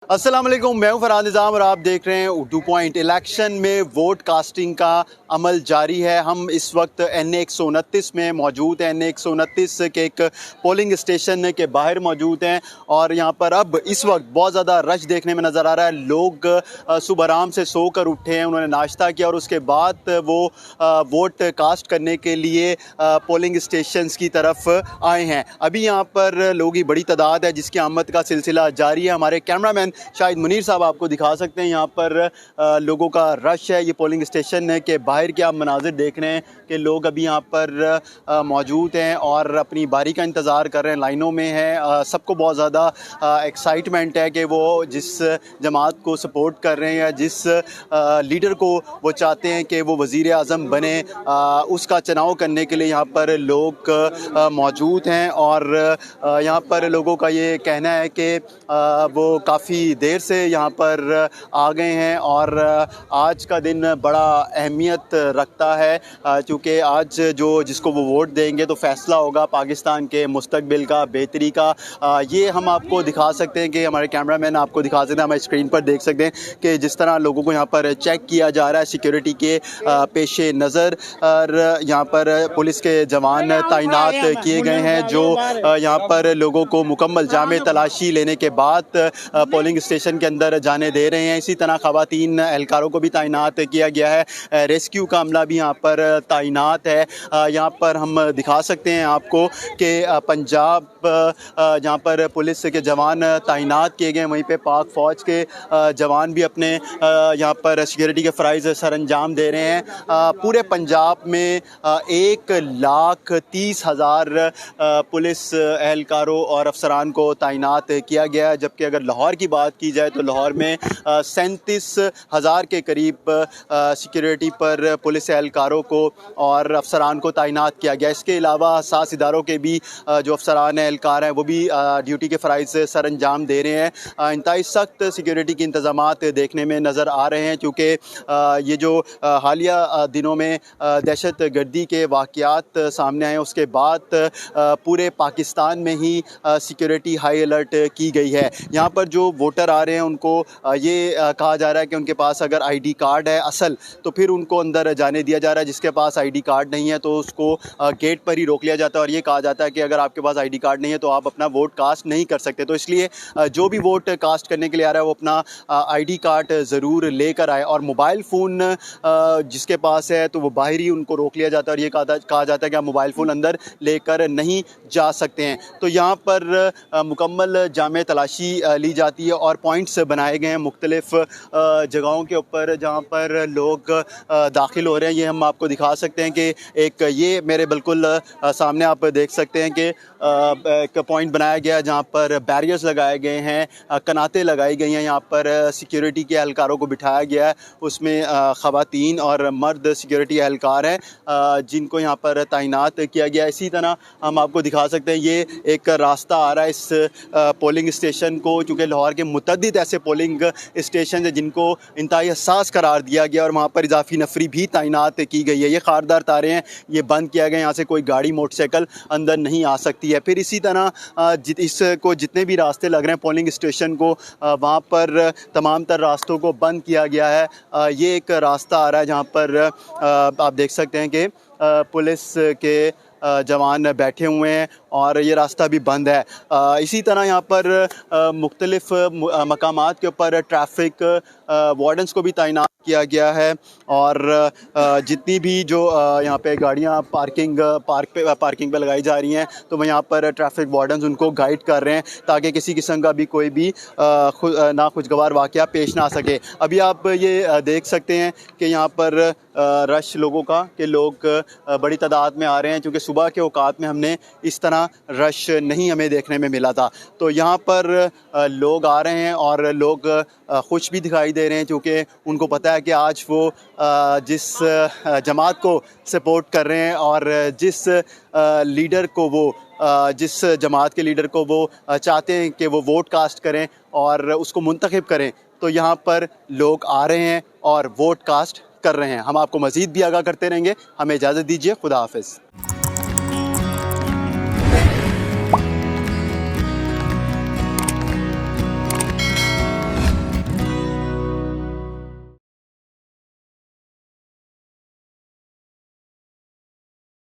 अस्सलाम वालेकुम, मैं हूं फरहान निज़ाम और आप देख रहे हैं उर्दू पॉइंट। इलेक्शन में वोट कास्टिंग का अमल जारी है। हम इस वक्त NA 129 में मौजूद हैं। NA 129 के एक पोलिंग स्टेशन के बाहर मौजूद हैं और यहाँ पर अब इस वक्त बहुत ज़्यादा रश देखने में नज़र आ रहा है। लोग सुबह आराम से सो कर उठे हैं, उन्होंने नाश्ता किया और उसके बाद वो वोट कास्ट करने के लिए पोलिंग स्टेशंस की तरफ आए हैं। अभी यहाँ पर लोगों की बड़ी तादाद है जिसकी आमद का सिलसिला जारी है। हमारे कैमरामैन शाहिद मुनीर साहब आपको दिखा सकते हैं यहाँ पर लोगों का रश है। ये पोलिंग स्टेशन के बाहर के आप मनाजिर देख रहे हैं कि लोग अभी यहाँ पर मौजूद हैं और अपनी बारी का इंतज़ार कर रहे हैं, लाइनों में हैं। सबको बहुत ज़्यादा एक्साइटमेंट है कि वो जिस जमात को सपोर्ट कर रहे हैं या जिस लीडर को वो चाहते हैं कि वो वज़ीर आज़म बने, उसका चुनाव करने के लिए यहाँ पर लोग मौजूद हैं। और यहाँ पर लोगों का ये कहना है कि वो काफ़ी देर से यहाँ पर आ गए हैं और आज का दिन बड़ा अहमियत रखता है क्योंकि आज जिसको वो वोट देंगे तो फ़ैसला होगा पाकिस्तान के मुस्तकबिल का, बेहतरी का। ये हम आपको दिखा सकते हैं कि हमारे कैमरामैन आपको दिखा सकते हैं, हमारे स्क्रीन पर देख सकते हैं कि जिस तरह लोगों को यहाँ पर चेक किया जा रहा है सिक्योरिटी के पेश नज़र। और यहाँ पर पुलिस के जवान तैनात किए गए हैं जो यहाँ पर लोगों को मुकम्मल जामे तलाशी लेने के बाद पोलिंग स्टेशन के अंदर जाने दे रहे हैं। इसी तरह ख़वातीन एहलकारों को भी तैनात किया गया है। रेस्क्यू का अमला भी यहाँ पर तैनात है। यहाँ पर हम दिखा सकते हैं आपको कि पंजाब जहाँ पर पुलिस के जवान तैनात किए गए हैं, वहीं पे पाक फ़ौज के जवान भी अपने यहाँ पर सिक्योरिटी के फ़राइज़ सर अंजाम दे रहे हैं। पूरे पंजाब में 1,30,000 पुलिस एहलकारों और अफसरान को तैनात किया गया है। जबकि अगर लाहौर की बात की जाए तो लाहौर में 37,000 के करीब सिक्योरिटी पर पुलिस एहलकारों को और अफसरान को तैनात किया गया। इसके अलावा हसास इदारों के भी जो अफसरान एहलकार हैं वो भी ड्यूटी के फ़राइज़ सर अंजाम दे रहे हैं। इंतहाई सख्त सिक्योरिटी के इंतज़ामात देखने में नज़र आ रहे हैं क्योंकि ये जो हालिया दिनों में दहशत गर्दी के वाक़यात सामने आए उसके बाद पूरे पाकिस्तान में ही सिक्योरिटी हाई अलर्ट की गई है। यहाँ पर जो वोटर आ रहे हैं उनको ये कहा जा रहा है कि उनके पास अगर ID कार्ड है असल तो फिर उनको अंदर जाने दिया जा रहा है। जिसके पास ID कार्ड नहीं है तो उसको गेट पर ही रोक लिया जाता है और ये कहा जाता है कि अगर आपके पास ID कार्ड नहीं है तो आप अपना वोट कास्ट नहीं कर सकते। तो इसलिए जो भी वोट कास्ट करने के लिए आ रहा है वो अपना ID कार्ड ज़रूर लेकर आए और मोबाइल फ़ोन जिसके पास है तो वो बाहर ही उनको रोक लिया जाता है और ये कहा जाता है कि आप मोबाइल फ़ोन अंदर लेकर नहीं जा सकते हैं। तो यहाँ पर मुकम्मल जामे तलाशी ली जाती है और पॉइंट्स बनाए गए हैं मुख्तलिफ़ जगहों के ऊपर जहाँ पर लोग दाखिल हो रहे हैं। ये हम आपको दिखा सकते हैं कि एक ये मेरे बिल्कुल सामने आप देख सकते हैं कि एक पॉइंट बनाया गया है जहाँ पर बैरियर्स लगाए गए हैं, कनातें लगाई गई हैं। यहाँ पर सिक्योरिटी के एहलकारों को बिठाया गया है, उसमें ख़वातीन और मर्द सिक्योरिटी एहलकार हैं जिनको यहाँ पर तैनात किया गया है। इसी तरह हम आपको दिखा सकते हैं ये एक रास्ता आ रहा है इस पोलिंग स्टेशन को, चूँकि लाहौर के मुतअद्दिद ऐसे पोलिंग स्टेशन है जिनको इंतहाई हसास करार दिया गया और वहाँ पर इजाफी नफरी भी तैनात की गई है। ये खारदार तारे हैं, ये बंद किया गया, यहाँ से कोई गाड़ी मोटरसाइकिल अंदर नहीं आ सकती है। फिर इसी तरह इसको जितने भी रास्ते लग रहे हैं पोलिंग स्टेशन को वहाँ पर तमाम तर रास्तों को बंद किया गया है। ये एक रास्ता आ रहा है जहाँ पर आप देख सकते हैं कि पुलिस के जवान बैठे हुए हैं और ये रास्ता भी बंद है। इसी तरह यहाँ पर मुख्तलिफ़ मकामात के ऊपर ट्रैफिक वार्डन्स को भी तैनात किया गया है और जितनी भी जो यहाँ पे गाड़ियाँ पार्किंग पे लगाई जा रही हैं तो वह यहाँ पर ट्रैफिक वार्डन्स उनको गाइड कर रहे हैं ताकि किसी किस्म का भी कोई भी नाखुशगवार वाक़या पेश ना आ सके। अभी आप ये देख सकते हैं कि यहाँ पर रश लोगों का कि लोग बड़ी तादाद में आ रहे हैं क्योंकि सुबह के औकात में हमने इस तरह रश नहीं हमें देखने में मिला था। तो यहाँ पर लोग आ रहे हैं और लोग खुश भी दिखाई दे रहे हैं क्योंकि उनको पता है कि आज वो जिस जमात को सपोर्ट कर रहे हैं और जिस लीडर को वो जिस जमात के लीडर को वो चाहते हैं कि वो वोट कास्ट करें और उसको मुंतखब करें, तो यहाँ पर लोग आ रहे हैं और वोट कास्ट कर रहे हैं। हम आपको मज़ीद भी आगाह करते रहेंगे। हमें इजाज़त दीजिए। खुदा हाफ़िज़।